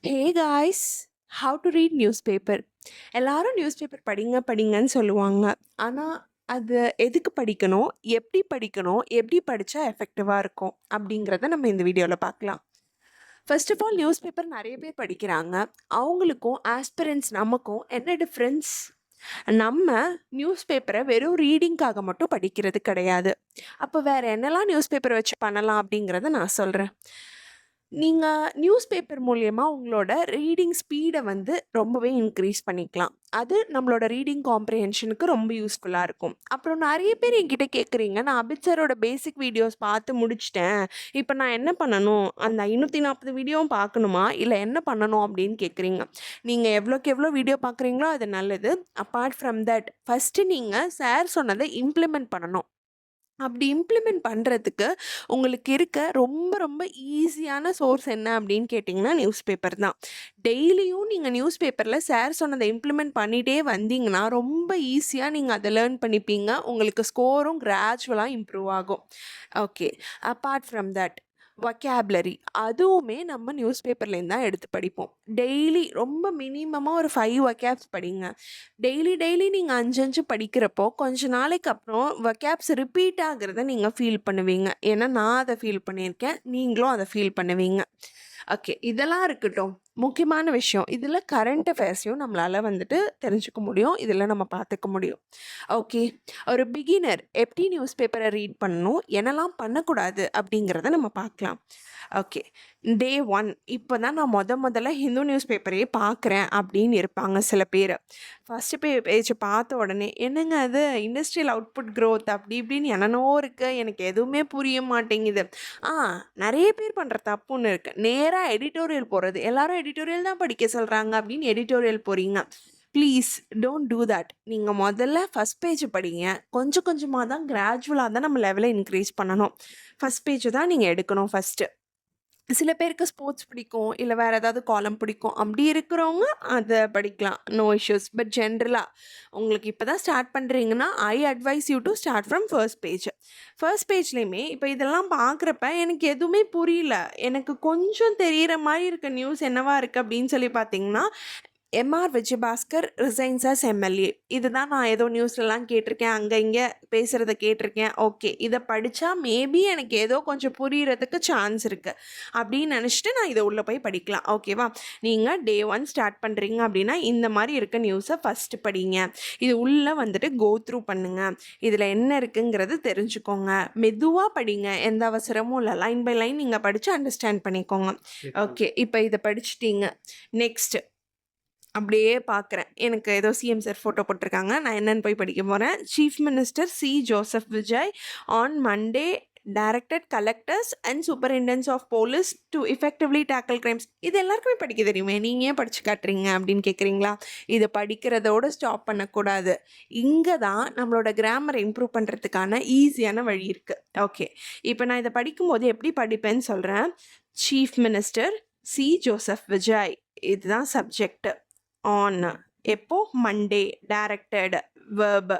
Hey guys, how to read news paper. எல்லாரும் news paper படிங்க படிங்கன்னு சொல்லுவாங்க. ஆனால் அது எதுக்கு படிக்கணும், எப்படி படித்தா எஃபெக்டிவாக இருக்கும் அப்படிங்கிறத நம்ம இந்த வீடியோவில் பார்க்கலாம். First of all news paper நிறைய பேர் படிக்கிறாங்க. அவங்களுக்கும் ஆஸ்பிரன்ஸ் நமக்கும் என்ன டிஃப்ரென்ஸ்? நம்ம நியூஸ் பேப்பரை வெறும் ரீடிங்காக மட்டும் படிக்கிறது கிடையாது. அப்போ வேறு என்னெல்லாம் நியூஸ் பேப்பரை வச்சு பண்ணலாம் அப்படிங்கிறத நான் சொல்கிறேன். நீங்கள் நியூஸ் பேப்பர் மூலயமா உங்களோட ரீடிங் ஸ்பீடை வந்து ரொம்பவே இன்க்ரீஸ் பண்ணிக்கலாம். அது நம்மளோட ரீடிங் காம்ப்ரிஹென்ஷனுக்கு ரொம்ப யூஸ்ஃபுல்லாக இருக்கும். அப்புறம் நிறைய பேர் என்கிட்ட கேட்குறீங்க, நான் அபித் சாரோட பேசிக் வீடியோஸ் பார்த்து முடிச்சிட்டேன், இப்போ நான் என்ன பண்ணணும், அந்த 540 வீடியோவும் பார்க்கணுமா இல்லை என்ன பண்ணணும் அப்படின்னு கேட்குறீங்க. நீங்கள் எவ்வளோக்கு எவ்வளோ வீடியோ பார்க்குறீங்களோ அது நல்லது. அப்பார்ட் ஃப்ரம் தட் ஃபஸ்ட்டு நீங்கள் சார் சொன்னதை இம்ப்ளிமெண்ட் பண்ணணும். அப்படி இம்ப்ளிமெண்ட் பண்ணுறதுக்கு உங்களுக்கு இருக்க ரொம்ப ரொம்ப ஈஸியான சோர்ஸ் என்ன அப்படின்னு கேட்டிங்கன்னா நியூஸ் பேப்பர் தான். டெய்லியும் நீங்கள் நியூஸ் பேப்பரில் சார் சொன்னதை இம்ப்ளிமெண்ட் பண்ணிகிட்டே வந்தீங்கன்னா ரொம்ப ஈஸியாக நீங்கள் அதை லேர்ன் பண்ணிப்பீங்க. உங்களுக்கு ஸ்கோரும் கிராஜுவலாக இம்ப்ரூவ் ஆகும். Okay, apart from that vocabulary அதுவுமே நம்ம நியூஸ் பேப்பர்லேருந்து தான் எடுத்து படிப்போம். டெய்லி ரொம்ப மினிமமாக ஒரு 5 வொக்காப்ஸ் படிங்க. டெய்லி நீங்கள் 5 படிக்கிறப்போ கொஞ்ச நாளைக்கு அப்புறம் வொக்காப்ஸ் ரிப்பீட் ஆகிறத நீங்கள் ஃபீல் பண்ணுவீங்க. ஏன்னா நான் அதை ஃபீல் பண்ணியிருக்கேன், நீங்களும் அதை ஃபீல் பண்ணுவீங்க. ஓகே, இதெல்லாம் இருக்கட்டும். முக்கியமான விஷயம், இதில் கரண்ட் அஃபேர்ஸையும் நம்மளால் வந்துட்டு தெரிஞ்சுக்க முடியும், இதில் நம்ம பார்த்துக்க முடியும். ஓகே, ஒரு பிகினர் எப்படி நியூஸ் பேப்பரை ரீட் பண்ணணும், என்னெல்லாம் பண்ணக்கூடாது அப்படிங்கிறத நம்ம பார்க்கலாம். ஓகே, டே 1 இப்போ தான் நான் முதல்ல ஹிந்து நியூஸ் பேப்பரையே பார்க்குறேன் அப்படின்னு இருப்பாங்க சில பேர். ஃபஸ்ட்டு பேஜ் பார்த்த உடனே என்னங்க அது இண்டஸ்ட்ரியல் அவுட்புட் க்ரோத் அப்படி இப்படின்னு என்னென்னவோ இருக்குது, எனக்கு எதுவுமே புரிய மாட்டேங்குது. நிறைய பேர் பண்ணுற தப்பு ஒன்று இருக்குது, நேராக எடிட்டோரியல் போகிறது. எல்லாரும் எடிட்டோரியல் தான் படிக்க சொல்கிறாங்க அப்படின்னு எடிட்டோரியல் போகிறீங்க. Please don't do that. நீங்கள் முதல்ல ஃபஸ்ட் பேஜ் படிங்க. கொஞ்சம் கொஞ்சமாக தான், கிராஜுவலாக தான் நம்ம லெவலை இன்க்ரீஸ் பண்ணணும். ஃபஸ்ட் பேஜ் தான் நீங்கள் எடுக்கணும் ஃபஸ்ட்டு. சில பேருக்கு ஸ்போர்ட்ஸ் பிடிக்கும், இல்லை வேறு ஏதாவது காலம் பிடிக்கும். அப்படி இருக்கிறவங்க அதை படிக்கலாம், நோ இஷ்யூஸ். பட் ஜென்ரலாக உங்களுக்கு இப்போ தான் ஸ்டார்ட் பண்ணுறீங்கன்னா I advise you to start from first page. First பேஜ்லேயுமே இப்போ இதெல்லாம் பார்க்குறப்ப எனக்கு எதுவுமே புரியல, எனக்கு கொஞ்சம் தெரிகிற மாதிரி இருக்க நியூஸ் என்னவா இருக்குது அப்படின்னு சொல்லி பார்த்தீங்கன்னா, MR Vijayabaskar resigns as MLA. இதுதான் நான் ஏதோ நியூஸ்லலாம் கேட்டிருக்கேன், அங்கே இங்கே பேசுகிறத கேட்டிருக்கேன். ஓகே, இதை படித்தா மேபி எனக்கு ஏதோ கொஞ்சம் புரிகிறதுக்கு சான்ஸ் இருக்குது அப்படின்னு நினச்சிட்டு நான் இதை உள்ளே போய் படிக்கலாம். ஓகேவா, நீங்கள் டே 1 ஸ்டார்ட் பண்ணுறீங்க அப்படின்னா இந்த மாதிரி இருக்க நியூஸை ஃபஸ்ட்டு படிங்க. இது உள்ளே வந்துட்டு கோ த்ரூ பண்ணுங்கள், இதில் என்ன இருக்குங்கிறது தெரிஞ்சுக்கோங்க. மெதுவாக படிங்க, எந்த அவசரமும் இல்லை. லைன் பை லைன் நீங்கள் படித்து அண்டர்ஸ்டாண்ட் பண்ணிக்கோங்க. ஓகே, இப்போ இதை படிச்சிட்டிங்க. நெக்ஸ்ட்டு அப்படியே பார்க்குறேன், எனக்கு ஏதோ சிஎம் சார் ஃபோட்டோ போட்டிருக்காங்க, நான் என்னென்னு போய் படிக்க போகிறேன். Chief minister C Joseph Vijay on Monday directed collectors and superintendents of police to effectively tackle crimes. இது எல்லாருக்குமே படிக்க தெரியுமே, நீங்கள் ஏன் படித்து காட்டுறீங்க அப்படின்னு கேட்குறீங்களா? இதை படிக்கிறதோடு ஸ்டாப் பண்ணக்கூடாது. இங்கே தான் நம்மளோட கிராமரை இம்ப்ரூவ் பண்ணுறதுக்கான ஈஸியான வழி இருக்குது. ஓகே, இப்போ நான் இதை படிக்கும்போது எப்படி படிப்பேன்னு சொல்கிறேன். Chief minister C Joseph Vijay, இதுதான் சப்ஜெக்ட். ஆன் எப்போ, மண்டே. டைரக்டட் வேர்ப்,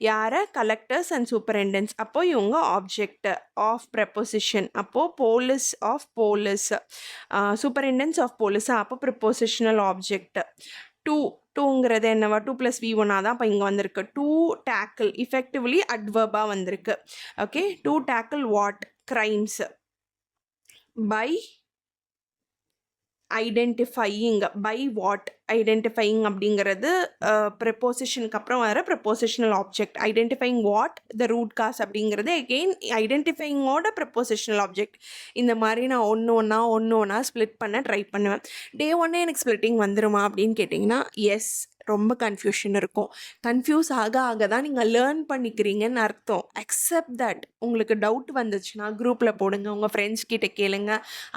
யாரை, கலெக்டர்ஸ் அண்ட் சூப்பரிண்டென்ட்ஸ், அப்போ இவங்க ஆப்ஜெக்ட். ஆஃப் ப்ரெப்போசிஷன், அப்போது police of police, superintendents of police, அப்போ ப்ரிப்போசிஷனல் ஆப்ஜெக்ட். டூங்கிறது என்னவா, 2 + V1 தான் இப்போ இங்கே வந்திருக்கு. டு டேக்கிள் இஃபெக்டிவ்லி அட்வர்பாக வந்திருக்கு. Okay, to tackle what, crimes. By identifying, by what identifying அப்படிங்கிறது ப்ரெப்போசிஷனுக்கு அப்புறம் வர prepositional object. Identifying what the root cause அப்படிங்கிறது எகெயின் ஐடென்டிஃபையிங்கோட ப்ரெப்போசிஷனல் ஆப்ஜெக்ட். இந்த மாதிரி நான் ஒன்று ஒன்றா ஸ்ப்ளிட் பண்ண ட்ரை பண்ணுவேன். டே 1 எனக்கு ஸ்ப்ளிட்டிங் வந்துருமா அப்படின்னு கேட்டிங்கன்னா எஸ், ரொம்ப கன்ஃபியூஷன் இருக்கும். கன்ஃபியூஸ் ஆக தான் நீங்கள் லேர்ன் பண்ணிக்கிறீங்கன்னு அர்த்தம். Accept that. உங்களுக்கு டவுட் வந்துச்சுன்னா குரூப்பில் போடுங்க, உங்கள் ஃப்ரெண்ட்ஸ் கிட்ட கேளுங்க.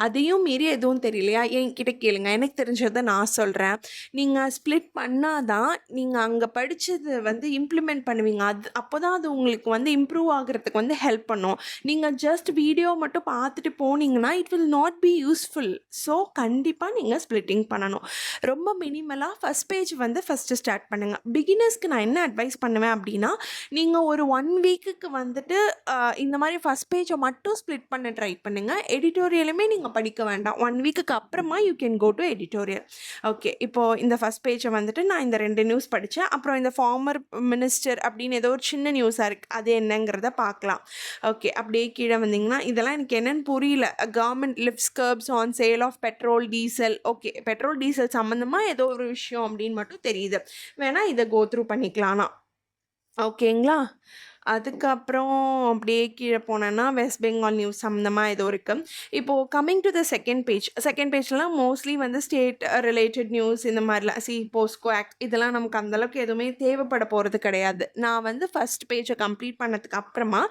அதையும் மீறி எதுவும் தெரியலையா என்கிட்ட கேளுங்க, எனக்கு தெரிஞ்சதை நான் சொல்கிறேன். நீங்கள் ஸ்ப்ளிட் பண்ணால் தான் நீங்கள் அங்கே படித்தது வந்து இம்ப்ளிமெண்ட் பண்ணுவீங்க. அப்போ தான் அது உங்களுக்கு வந்து இம்ப்ரூவ் ஆகிறதுக்கு வந்து ஹெல்ப் பண்ணும். நீங்கள் ஜஸ்ட் வீடியோ மட்டும் பார்த்துட்டு போனீங்கன்னா it will not be useful. So கண்டிப்பாக நீங்கள் ஸ்ப்ளிட்டிங் பண்ணணும். ரொம்ப மினிமலாக ஃபஸ்ட் பேஜ் வந்து ஃபஸ்ட் ஃபஸ்ட்டு ஸ்டார்ட் பண்ணுங்கள். பிகினர்ஸ்க்கு நான் என்ன அட்வைஸ் பண்ணுவேன் அப்படின்னா, நீங்கள் ஒரு 1 வீக்குக்கு வந்துட்டு இந்த மாதிரி ஃபஸ்ட் பேஜை மட்டும் ஸ்ப்ளிட் பண்ண ட்ரை பண்ணுங்கள். எடிட்டோரியலுமே நீங்கள் படிக்க வேண்டாம். 1 வீக்குக்கு அப்புறமா you can go to editorial. Okay, இப்போது இந்த ஃபஸ்ட் பேஜை வந்துட்டு நான் இந்த 2 நியூஸ் படித்தேன். அப்புறம் இந்த ஃபார்மர் மினிஸ்டர் அப்படின்னு ஏதோ ஒரு சின்ன நியூஸாக இருக்குது, அது என்னங்கிறத பார்க்கலாம். ஓகே, அப்படியே கீழே வந்தீங்கன்னா இதெல்லாம் எனக்கு என்னென்னு புரியல. Government lifts curbs on sale of petrol diesel. Okay, petrol diesel சம்மந்தமாக ஏதோ ஒரு விஷயம் அப்படின்னு மட்டும் தெரியுது. வேணால் இதை கோ த்ரூ பண்ணிக்கலாம்னா ஓகேங்களா. அதுக்கப்புறம் அப்படியே கீழே போனேன்னா வெஸ்ட் பெங்கால் நியூஸ் சம்மந்தமாக ஏதோ இருக்குது. இப்போது கம்மிங் டு த செகண்ட் பேஜ்லாம் மோஸ்ட்லி வந்து ஸ்டேட் ரிலேட்டட் நியூஸ் இந்த மாதிரிலாம் போஸ்கோ ஆக்ட் இதெல்லாம் நமக்கு அந்தளவுக்கு எதுவுமே தேவைப்பட போகிறது கிடையாது. நான் வந்து ஃபஸ்ட் பேஜை கம்ப்ளீட் பண்ணதுக்கு அப்புறமா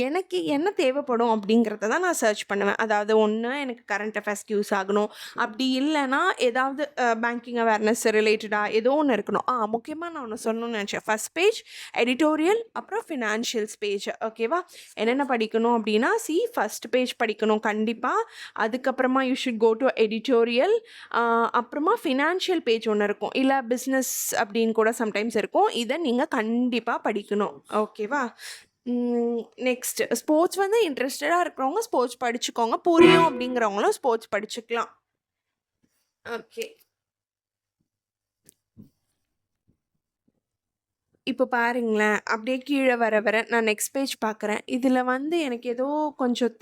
எனக்கு என்ன தேவைப்படும் அப்படிங்கிறத தான் நான் சர்ச் பண்ணுவேன். அதாவது ஒன்று எனக்கு கரண்ட் அஃபேர்ஸ்க்கு யூஸ் ஆகணும், அப்படி இல்லைன்னா ஏதாவது பேங்கிங் அவேர்னஸ் ரிலேட்டடாக ஏதோ ஒன்று இருக்கணும். முக்கியமாக நான் ஒன்று சொல்லணும்னு நினச்சேன். ஃபஸ்ட் பேஜ் எடிட்டோரியல், அப்புறம் ஃபினான்ஷியல்ஸ் பேஜ். ஓகேவா, என்னென்ன படிக்கணும் அப்படின்னா ஃபஸ்ட் பேஜ் படிக்கணும் கண்டிப்பாக. அதுக்கப்புறமா you should go to editorial. அப்புறமா ஃபினான்ஷியல் பேஜ் ஒன்று இருக்கும், இல்லை பிஸ்னஸ் அப்படின்னு கூட சம்டைம்ஸ் இருக்கும். இதை நீங்கள் கண்டிப்பாக படிக்கணும். ஓகேவா. நெக்ஸ்ட் ஸ்போர்ட்ஸ் வந்து இன்ட்ரெஸ்டடாக இருக்கிறவங்க ஸ்போர்ட்ஸ் படிச்சுக்கோங்க, புரியும் அப்படிங்கிறவங்களும் ஸ்போர்ட்ஸ் படிச்சுக்கலாம். ஓகே, இப்போ பாருங்களேன், அப்படியே கீழே வர வர நான் நெக்ஸ்ட் பேஜ் பார்க்குறேன். இதில் வந்து எனக்கு ஏதோ கொஞ்சம்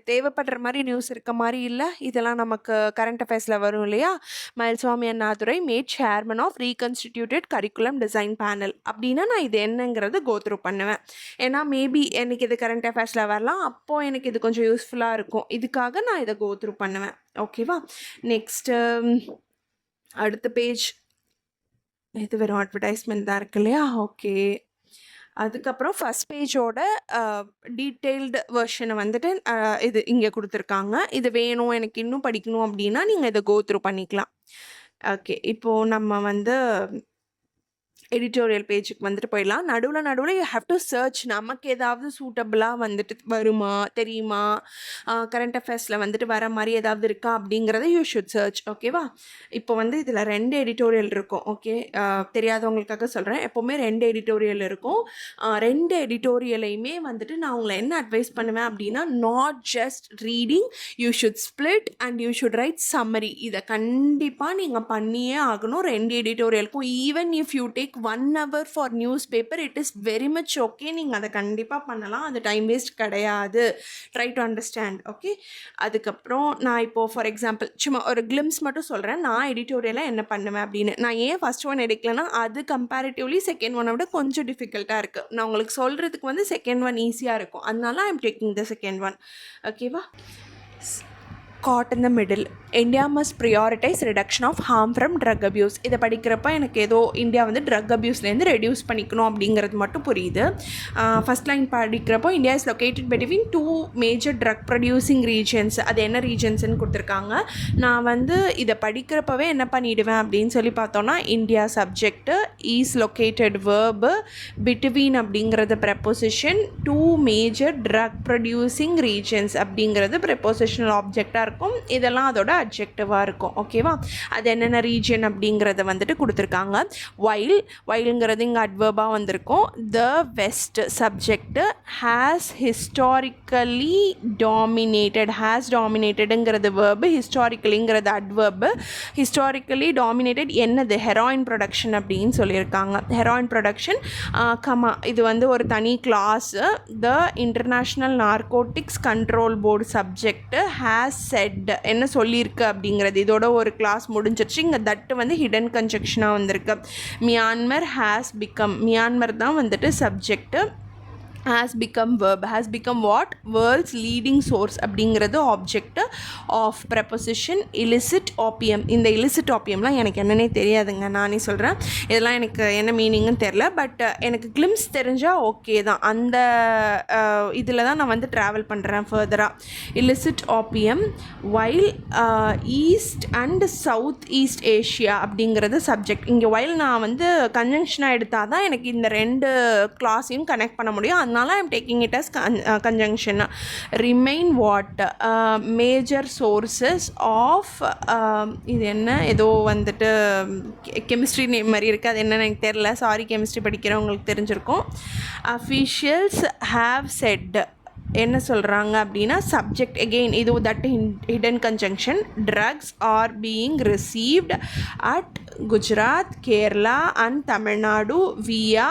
தேவைப்படுற மாதிரி நியூஸ் இருக்க மாதிரி இல்லை. இதெல்லாம் நமக்கு கரண்ட் அஃபேர்ஸில் வரும் இல்லையா. Mylswamy Annadurai made chairman of reconstituted curriculum design panel அப்படின்னா நான் இது என்னங்கிறது கோ த்ரூ பண்ணுவேன். ஏன்னா மேபி எனக்கு இது கரண்ட் அஃபேர்ஸில் வரலாம், அப்போது எனக்கு இது கொஞ்சம் யூஸ்ஃபுல்லாக இருக்கும். இதுக்காக நான் இதை கோ த்ரூ பண்ணுவேன். ஓகேவா. நெக்ஸ்ட்டு அடுத்த பேஜ் இது வெறும் அட்வர்டைஸ்மெண்ட் தான் இருக்கு இல்லையா. ஓகே, அதுக்கப்புறம் ஃபஸ்ட் பேஜோட டீட்டெயில்டு வெர்ஷனை வந்துட்டு இது இங்கே கொடுத்துருக்காங்க. இது வேணும் எனக்கு இன்னும் படிக்கணும் அப்படின்னா நீங்கள் இதை கோ த்ரூ பண்ணிக்கலாம். ஓகே, இப்போது நம்ம வந்து எடிட்டோரியல் பேஜுக்கு வந்துட்டு போயிடலாம். நடுவில் யூ ஹேவ் டு சர்ச். நமக்கு ஏதாவது சூட்டபிளாக வந்துட்டு வருமா, தெரியுமா, கரண்ட் அஃபேர்ஸில் வந்துட்டு வர மாதிரி ஏதாவது இருக்கா அப்படிங்கிறத யூ ஷுட் சர்ச். ஓகேவா. இப்போ வந்து இதில் 2 எடிட்டோரியல் இருக்கும். ஓகே, தெரியாதவங்களுக்காக சொல்கிறேன். எப்போவுமே 2 எடிட்டோரியல் இருக்கும். 2 எடிட்டோரியலையுமே வந்துட்டு நான் உங்களை என்ன அட்வைஸ் பண்ணுவேன் அப்படின்னா, not just reading, you should split and you should write summary. இதை கண்டிப்பாக நீங்கள் பண்ணியே ஆகணும் 2 எடிட்டோரியலுக்கும். Even if you take 1 hour for newspaper, it is very much okay. நீங்கள் அதை கண்டிப்பாக பண்ணலாம், அது டைம் வேஸ்ட் கிடையாது. Try to understand. ஓகே, அதுக்கப்புறம் நான் இப்போது ஃபார் எக்ஸாம்பிள் சும்மா ஒரு கிளிம்ஸ் மட்டும் சொல்கிறேன், நான் எடிட்டோரியலாக என்ன பண்ணுவேன் அப்படின்னு. நான் ஏன் ஃபஸ்ட் ஒன் எடுக்கலைன்னா அது கம்பேரிட்டிவ்லி செகண்ட் ஒன்னை விட கொஞ்சம் டிஃபிகல்ட்டாக இருக்குது. நான் உங்களுக்கு சொல்கிறதுக்கு வந்து செகண்ட் ஒன் ஈஸியாக இருக்கும், அதனால I am taking the second one. ஓகேவா. Caught in the middle. India must prioritize reduction of harm from drug abuse. இதை படிக்கிறப்ப எனக்கு ஏதோ இந்தியா வந்து ட்ரக் அப்யூஸ்லேருந்து ரெடியூஸ் பண்ணிக்கணும் அப்படிங்கிறது மட்டும் புரியுது. ஃபஸ்ட் லைன் படிக்கிறப்போ India is located between 2 major drug producing regions. அது என்ன ரீஜன்ஸ்ன்னு கொடுத்துருக்காங்க. நான் வந்து இதை படிக்கிறப்பவே என்ன பண்ணிவிடுவேன் அப்படின்னு சொல்லி பார்த்தோன்னா, India subject, is located verb, between அப்படிங்கிறது preposition, 2 major drug producing regions அப்படிங்கிறது ப்ரெப்போசிஷனல் ஆப்ஜெக்டாக இருக்கும். இதெல்லாம் அதோட அட்ஜெக்டிவாக இருக்கும். ஓகேவா. அது என்னென்ன ரீஜன் அப்படிங்கிறத வந்துட்டு கொடுத்துருக்காங்க. வைல்ங்கிறது இங்கே அட்வர்பாக வந்திருக்கும். The west subject, has historically dominated. Has டாமினேட்டடுங்கிறது வேர்பு, ஹிஸ்டாரிக்கலிங்கிறது அட்வர்பு. ஹிஸ்டாரிக்கலி டாமினேட்டட் என்னது, ஹெராயின் ப்ரொடக்ஷன் அப்படின்னு சொல்லியிருக்காங்க. ஹெராயின் ப்ரொடக்ஷன் கமா இது வந்து ஒரு தனி class. The international narcotics control board subject has set என்ன சொல்லியிருக்கு அப்படிங்கிறது. இதோட ஒரு கிளாஸ் முடிஞ்சிருச்சு. இங்கே தட்டு வந்து ஹிடன் கன்ஜெக்ஷனாக வந்திருக்கு. மியான்மர் ஹேஸ் பிகம், மியான்மர் தான் வந்துட்டு subject. has become verb, has become what, world's leading source அப்படிங்கிறது object of preposition. illicit opium, இந்த illicit opiumலாம் எனக்கு என்னன்னே தெரியாதுங்க, நானே சொல்கிறேன். இதெல்லாம் எனக்கு என்ன மீனிங்னு தெரில, பட் எனக்கு கிளிம்ஸ் தெரிஞ்சால் ஓகே தான். அந்த இதில் தான் நான் வந்து ட்ராவல் பண்ணுறேன் ஃபர்தராக. illicit opium while east and south east Asia அப்படிங்கிறது சப்ஜெக்ட். இங்கே while நான் வந்து கன்ஜங்ஷனாக எடுத்தால் தான் எனக்கு இந்த 2 கிளாஸையும் கனெக்ட் பண்ண முடியும். அதனால அதனால I am taking it as conjunction. Remain what major sources of இது என்ன ஏதோ வந்துட்டு கெமிஸ்ட்ரி நேம் மாதிரி இருக்குது, அது என்னன்னு எனக்கு தெரில, சாரி கெமிஸ்ட்ரி படிக்கிறவங்களுக்கு தெரிஞ்சிருக்கும். அஃபிஷியல்ஸ் ஹாவ் செட் என்ன சொல்கிறாங்க அப்படின்னா சப்ஜெக்ட் எகெயின் இது that hidden conjunction drugs are being received at Gujarat, Kerala and Tamil Nadu via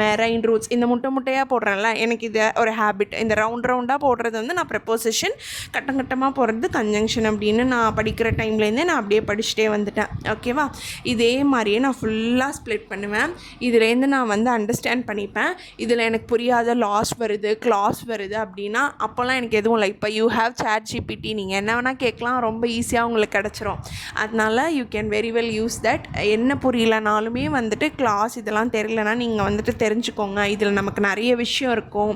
marine roots. இந்த முட்டையாக போடுறேன்ல, எனக்கு இது ஒரு ஹேபிட். இந்த ரவுண்டாக போடுறது வந்து நான் ப்ரெப்போசிஷன், கட்டமாக போடுறது கன்ஜங்ஷன் அப்படின்னு நான் படிக்கிற டைம்லேருந்தே நான் அப்படியே படிச்சுட்டே வந்துட்டேன். ஓகேவா? இதே மாதிரியே நான் ஃபுல்லாக ஸ்ப்ளிட் பண்ணுவேன். இதுலேருந்து நான் வந்து அண்டர்ஸ்டாண்ட் பண்ணிப்பேன். இதில் எனக்கு புரியாத லாஸ் வருது, கிளாஸ் வருது அப்படின்னா அப்போல்லாம் எனக்கு எதுவும் இல்லை. இப்போ யூ ஹேவ் ChatGPT, நீங்கள் என்ன வேணால் கேட்கலாம், ரொம்ப ஈஸியாக உங்களுக்கு கிடச்சிரும். அதனால you can very well use that. என்ன புரியலனாலுமே வந்துட்டு கிளாஸ் இதெல்லாம் தெரியலனா நீங்கள் வந்துட்டு தெரிஞ்சுக்கோங்க. இதில் நமக்கு நிறைய விஷயம் இருக்கும்.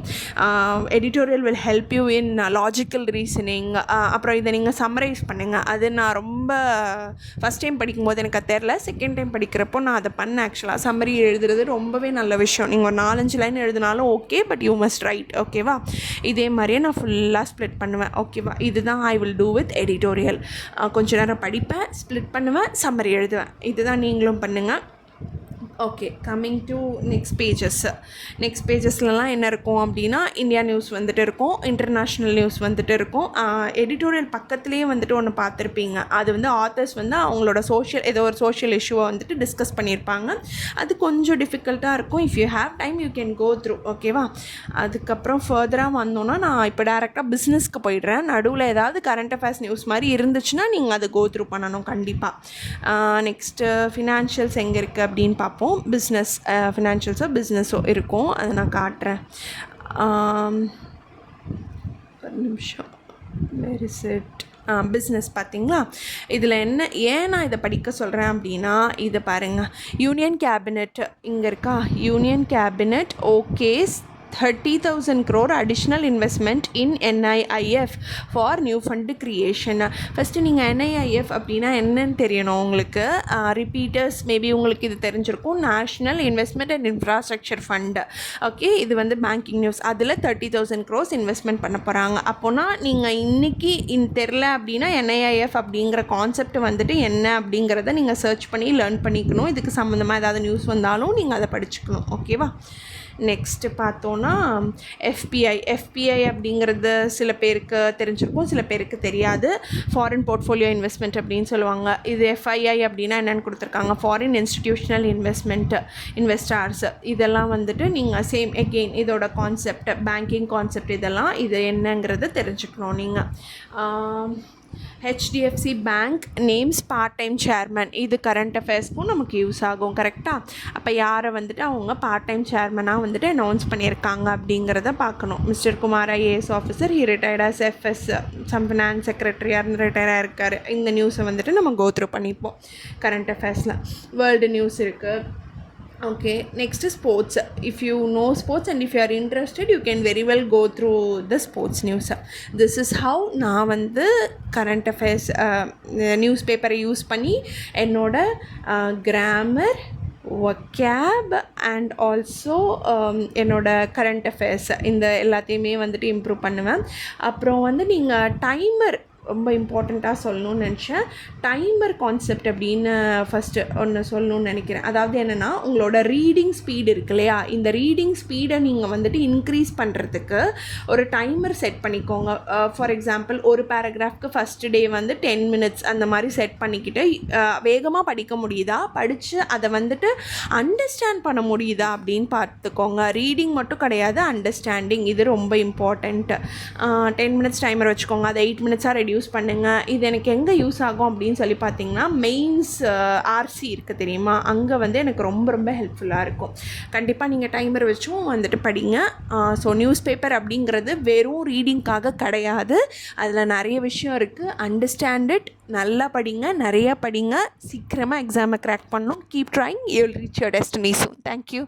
Editorial will help you in logical reasoning. அப்புறம் இதை நீங்கள் சம்மரைஸ் பண்ணுங்கள். அது நான் ரொம்ப ஃபஸ்ட் டைம் படிக்கும்போது எனக்கு அது தெரில, செகண்ட் டைம் படிக்கிறப்போ நான் அதை பண்ணேன். ஆக்சுவலாக சம்மரி எழுதுறது ரொம்பவே நல்ல விஷயம். நீங்கள் ஒரு 4-5 லைன் எழுதினாலும் okay, but you must right. ஓகேவா? இதே மாதிரியே நான் ஃபுல்லாக ஸ்ப்ளிட் பண்ணுவேன். ஓகேவா? இதுதான் I will do with editorial. கொஞ்ச நேரம் படிப்பேன், ஸ்ப்ளிட் பண்ணுவேன், சம்மரி எழுதுவேன். இதுதான் நீங்களும் பண்ணுங்கள். ஓகே, கம்மிங் டு நெக்ஸ்ட் பேஜஸ்லலாம் என்ன இருக்கும் அப்படின்னா இந்தியா நியூஸ் வந்துட்டு இருக்கும், இன்டர்நேஷ்னல் நியூஸ் வந்துட்டு இருக்கும். எடிட்டோரியல் பக்கத்துலேயே வந்துட்டு ஒன்று பார்த்துருப்பீங்க. அது வந்து ஆத்தர்ஸ் வந்து அவங்களோட ஏதோ ஒரு சோஷியல் இஷ்யூவை வந்துட்டு டிஸ்கஸ் பண்ணியிருப்பாங்க. அது கொஞ்சம் டிஃபிகல்ட்டாக இருக்கும். If you have time you can go through. ஓகேவா? அதுக்கப்புறம் ஃபர்தராக வந்தோன்னா நான் இப்போ டேரெக்டாக பிஸ்னஸ்க்கு போயிடுறேன். நடுவில் ஏதாவது கரண்ட் அஃபேர்ஸ் நியூஸ் மாதிரி இருந்துச்சுன்னா நீங்கள் அதை கோ த்ரூ பண்ணணும் கண்டிப்பாக. நெக்ஸ்ட்டு ஃபினான்ஷியல்ஸ் எங்கே இருக்குது அப்படின்னு பார்ப்போம். பிஸ்னஸ் ஃபினான்ஷியல்ஸோ பிஸ்னஸோ இருக்கும், அதை நான் காட்டுறேன். ஒரு நிமிஷம், வேர் இஸ் இட்? பிஸ்னஸ் பார்த்தீங்களா? இதில் ஏன் நான் இதை படிக்க சொல்கிறேன் அப்படின்னா இதை பாருங்கள். யூனியன் கேபினெட் இங்கே இருக்கா? Union cabinet okays 30,000 crore additional investment in NIIF for new fund creation. First நீங்கள் NIIF அப்படின்னா என்னன்னு தெரியணும் உங்களுக்கு. ரிப்பீட்டர்ஸ் மேபி உங்களுக்கு இது தெரிஞ்சிருக்கும். National investment and infrastructure fund. Okay, இது வந்து பேங்கிங் நியூஸ். அதில் 30,000 crores இன்வெஸ்ட்மெண்ட் பண்ண போகிறாங்க. அப்போனா நீங்கள் இன்றைக்கி தெரில அப்படின்னா NIIF அப்படிங்கிற கான்செப்ட் வந்துட்டு என்ன அப்படிங்கிறத நீங்கள் சர்ச் பண்ணி லேர்ன் பண்ணிக்கணும். இதுக்கு சம்மந்தமாக ஏதாவது நியூஸ் வந்தாலும் நீங்கள் அதை படிச்சுக்கணும். ஓகேவா? நெக்ஸ்ட்டு பார்த்தோன்னா எஃபிஐ அப்படிங்கிறது சில பேருக்கு தெரிஞ்சிருக்கும், சில பேருக்கு தெரியாது. ஃபாரின் போர்ட்ஃபோலியோ இன்வெஸ்ட்மெண்ட் அப்படின்னு சொல்லுவாங்க. இது எஃப்ஐஐ அப்படின்னா என்னென்னு கொடுத்துருக்காங்க? Foreign institutional investors. இதெல்லாம் வந்துட்டு நீங்கள் சேம் எகெயின் இதோட கான்செப்ட், பேங்கிங் கான்செப்ட், இதெல்லாம் இது என்னங்கிறது தெரிஞ்சுக்கணும் நீங்கள். HDFC bank names part time chairman. இது கரண்ட் அஃபேர்ஸ்க்கும் நமக்கு யூஸ் ஆகும். கரெக்டாக? அப்போ யாரை வந்துட்டு அவங்க பார்ட் டைம் சேர்மனாக வந்துட்டு அனௌன்ஸ் பண்ணியிருக்காங்க அப்படிங்கிறத பார்க்கணும். Mister Kumar IAS officer, he retired as FS some finance செக்ரட்டரியாக ரிட்டையராக இருக்கார். இந்த நியூஸை வந்துட்டு நம்ம கோத்ரூ பண்ணிப்போம். கரண்ட் அஃபேர்ஸில் வேர்ல்டு நியூஸ் இருக்குது. Okay, next is sports. If you know sports and if you are interested, you can very well go through the sports news. This is how நான் வந்து current affairs newspaper யூஸ் பண்ணி என்னோட grammar, vocab and also என்னோட current affairs இந்த எல்லாத்தையுமே வந்துட்டு improve பண்ணுவேன். அப்புறம் வந்து நீங்கள் டைமர் ரொம்ப இம்பார்ட்டண்ட்டாக சொல்லணும்னு நினச்சேன். டைமர் கான்செப்ட் அப்படின்னு ஃபஸ்ட்டு ஒன்று சொல்லணும்னு நினைக்கிறேன். அதாவது என்னென்னா உங்களோட ரீடிங் ஸ்பீடு இருக்கு இல்லையா, இந்த ரீடிங் ஸ்பீடை நீங்கள் வந்துட்டு இன்க்ரீஸ் பண்ணுறதுக்கு ஒரு டைமர் செட் பண்ணிக்கோங்க. ஃபார் எக்ஸாம்பிள் ஒரு பேராகிராஃப்க்கு ஃபஸ்ட்டு டே வந்து 10 minutes அந்த மாதிரி செட் பண்ணிக்கிட்டு வேகமாக படிக்க முடியுதா, படித்து அதை வந்துட்டு அண்டர்ஸ்டாண்ட் பண்ண முடியுதா அப்படின்னு பார்த்துக்கோங்க. ரீடிங் மட்டும் கிடையாது, அண்டர்ஸ்டாண்டிங் இது ரொம்ப இம்பார்ட்டண்ட்டு. 10 minutes டைமர் வச்சுக்கோங்க, அதை 8 minutes ரெடியூஸ் பண்ணுங்கள். இது எனக்கு எங்கே யூஸ் ஆகும் அப்படின்னு சொல்லி பார்த்தீங்கன்னா மெயின்ஸ் RC இருக்குது தெரியுமா, அங்கே வந்து எனக்கு ரொம்ப ரொம்ப ஹெல்ப்ஃபுல்லாக இருக்கும். கண்டிப்பாக நீங்கள் டைமர் வச்சும் வந்துட்டு படிங்க. ஸோ நியூஸ் பேப்பர் அப்படிங்கிறது வெறும் ரீடிங்காக கிடையாது, அதில் நிறைய விஷயம் இருக்குது. அண்டர்ஸ்டாண்ட் இட், நல்லா படிங்க, நிறையா படிங்க, சீக்கிரமாக எக்ஸாமை கிராக் பண்ணணும். Keep trying, you will reach your destiny soon. Thank you.